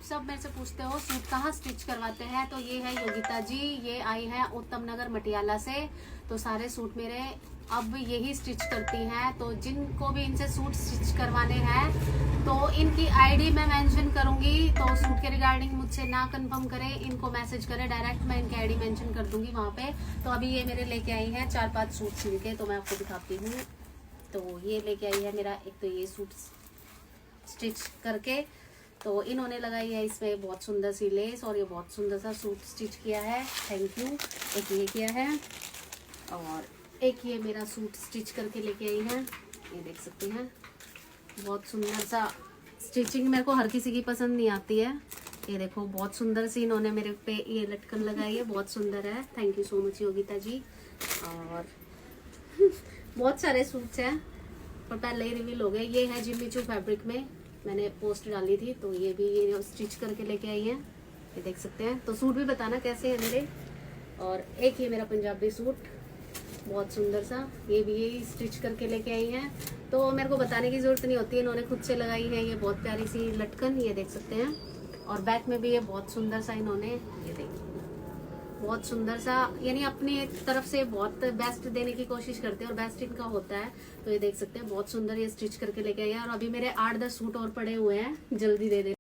सब मेरे से पूछते हो सूट कहाँ स्टिच करवाते हैं, तो ये है योगिता जी, ये आई है उत्तम नगर मटियाला से। तो सारे सूट मेरे अब यही स्टिच करती हैं। तो जिनको भी इनसे सूट स्टिच करवाने हैं तो इनकी आईडी मैं मेंशन करूंगी, तो सूट के रिगार्डिंग मुझसे ना कंफर्म करें, इनको मैसेज करें डायरेक्ट, मैं इनकी आईडी मेंशन कर दूंगी वहाँ पे। तो अभी ये मेरे लेके आई हैं 4-5 सूट सिल के, तो मैं आपको दिखाती हूँ। तो ये लेके आई है मेरा एक तो ये सूट स्टिच करके, तो इन्होंने लगाई है इसमें बहुत सुंदर सी लेस और ये बहुत सुंदर सा सूट स्टिच किया है, थैंक यू। एक ये किया है और एक ये मेरा सूट स्टिच करके लेके आई है, ये देख सकते हैं बहुत सुंदर सा स्टिचिंग। मेरे को हर किसी की पसंद नहीं आती है, ये देखो बहुत सुंदर सी इन्होंने मेरे पे ये लटकन लगाई है, बहुत सुंदर है, thank you so much Yogita ji. और बहुत सारे सूट्स हैं और पहले ही रिवील हो गए। ये है जिम्मी चू फैब्रिक में, मैंने पोस्ट डाली थी, तो ये भी ये स्टिच करके लेके आई है, ये देख सकते हैं। तो सूट भी बताना कैसे हैं मेरे। और एक ये मेरा पंजाबी सूट बहुत सुंदर सा, ये भी यही स्टिच करके लेके आई हैं, तो मेरे को बताने की जरूरत नहीं होती, इन्होंने खुद से लगाई है ये बहुत प्यारी सी लटकन, ये देख सकते हैं। और बैक में भी ये बहुत सुंदर सा इन्होंने, ये देखिए बहुत सुंदर सा, यानी अपनी तरफ से बहुत बेस्ट देने की कोशिश करते हैं और बेस्ट इनका होता है। तो ये देख सकते हैं बहुत सुंदर ये स्टिच करके लेके आई है। और अभी मेरे 8-10 सूट और पड़े हुए हैं, जल्दी दे दे।